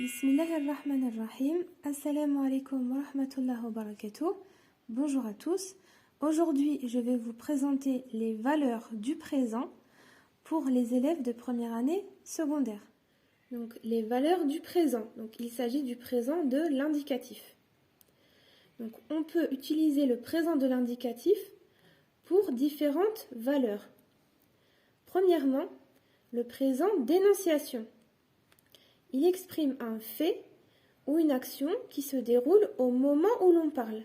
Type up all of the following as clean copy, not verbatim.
Bismillahirrahmanirrahim. Assalamu alaikum wa rahmatullahi wa barakatuh. Bonjour à tous. Aujourd'hui, je vais vous présenter les valeurs du présent pour les élèves de première année secondaire. Donc, les valeurs du présent. Donc, il s'agit du présent de l'indicatif. Donc, on peut utiliser le présent de l'indicatif pour différentes valeurs. Premièrement, le présent d'énonciation. Il exprime un fait ou une action qui se déroule au moment où l'on parle.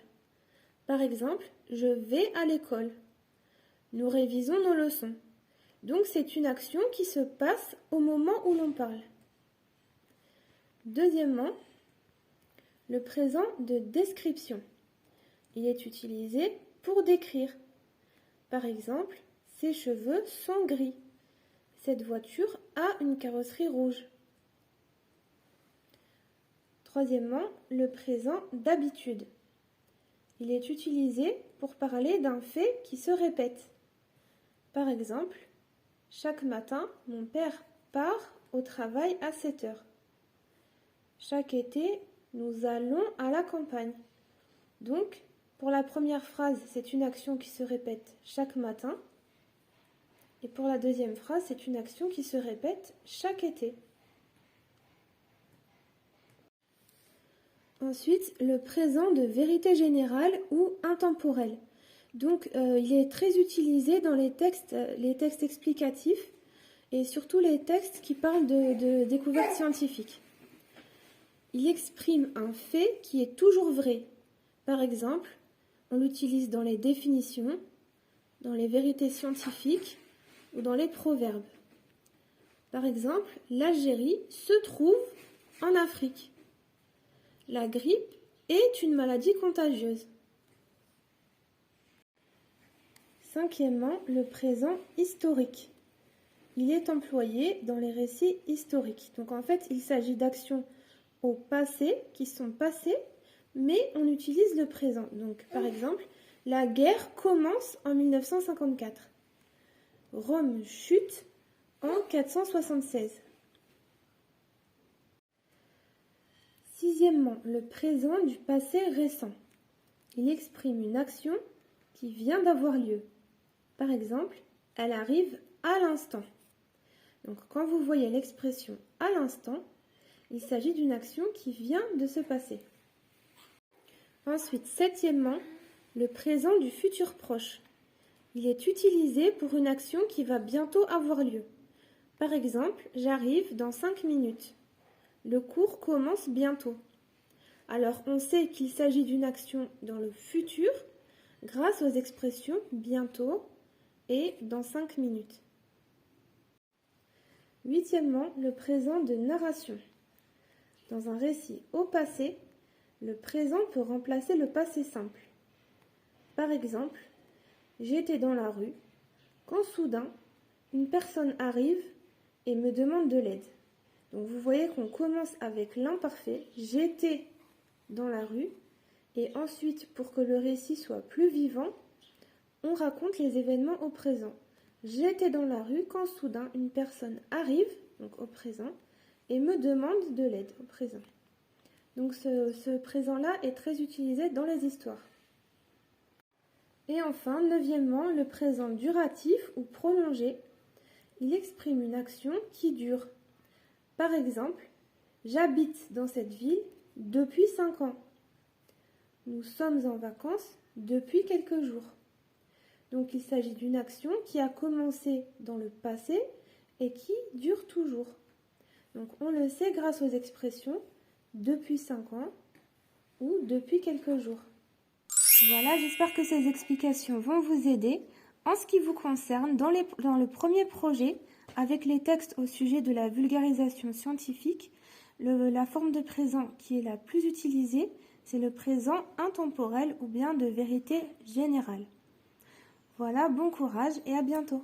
Par exemple, je vais à l'école. Nous révisons nos leçons. Donc, c'est une action qui se passe au moment où l'on parle. Deuxièmement, le présent de description. Il est utilisé pour décrire. Par exemple, ses cheveux sont gris. Cette voiture a une carrosserie rouge. Troisièmement, le présent d'habitude. Il est utilisé pour parler d'un fait qui se répète. Par exemple, chaque matin, mon père part au travail à 7 heures. Chaque été, nous allons à la campagne. Donc, pour la première phrase, c'est une action qui se répète chaque matin. Et pour la deuxième phrase, c'est une action qui se répète chaque été. Ensuite, le présent de vérité générale ou intemporel. Donc, il est très utilisé dans les textes explicatifs et surtout les textes qui parlent de découvertes scientifiques. Il exprime un fait qui est toujours vrai. Par exemple, on l'utilise dans les définitions, dans les vérités scientifiques ou dans les proverbes. Par exemple, l'Algérie se trouve en Afrique. La grippe est une maladie contagieuse. Cinquièmement, le présent historique. Il est employé dans les récits historiques. Donc en fait, il s'agit d'actions au passé qui sont passées, mais on utilise le présent. Donc par exemple, la guerre commence en 1954. Rome chute en 476. Sixièmement, le présent du passé récent. Il exprime une action qui vient d'avoir lieu. Par exemple, elle arrive à l'instant. Donc, quand vous voyez l'expression à l'instant, il s'agit d'une action qui vient de se passer. Ensuite, septièmement, le présent du futur proche. Il est utilisé pour une action qui va bientôt avoir lieu. Par exemple, j'arrive dans 5 minutes. Le cours commence bientôt. Alors, on sait qu'il s'agit d'une action dans le futur grâce aux expressions bientôt et dans 5 minutes. Huitièmement, le présent de narration. Dans un récit au passé, le présent peut remplacer le passé simple. Par exemple, j'étais dans la rue quand soudain, une personne arrive et me demande de l'aide. Donc vous voyez qu'on commence avec l'imparfait, j'étais dans la rue, et ensuite, pour que le récit soit plus vivant, on raconte les événements au présent. J'étais dans la rue quand soudain une personne arrive, donc au présent, et me demande de l'aide au présent. Donc ce présent-là est très utilisé dans les histoires. Et enfin, neuvièmement, le présent duratif ou prolongé. Il exprime une action qui dure. Par exemple, j'habite dans cette ville depuis 5 ans. Nous sommes en vacances depuis quelques jours. Donc il s'agit d'une action qui a commencé dans le passé et qui dure toujours. Donc on le sait grâce aux expressions depuis 5 ans ou depuis quelques jours. Voilà, j'espère que ces explications vont vous aider. En ce qui vous concerne, dans le premier projet, avec les textes au sujet de la vulgarisation scientifique, la forme de présent qui est la plus utilisée, c'est le présent intemporel ou bien de vérité générale. Voilà, bon courage et à bientôt.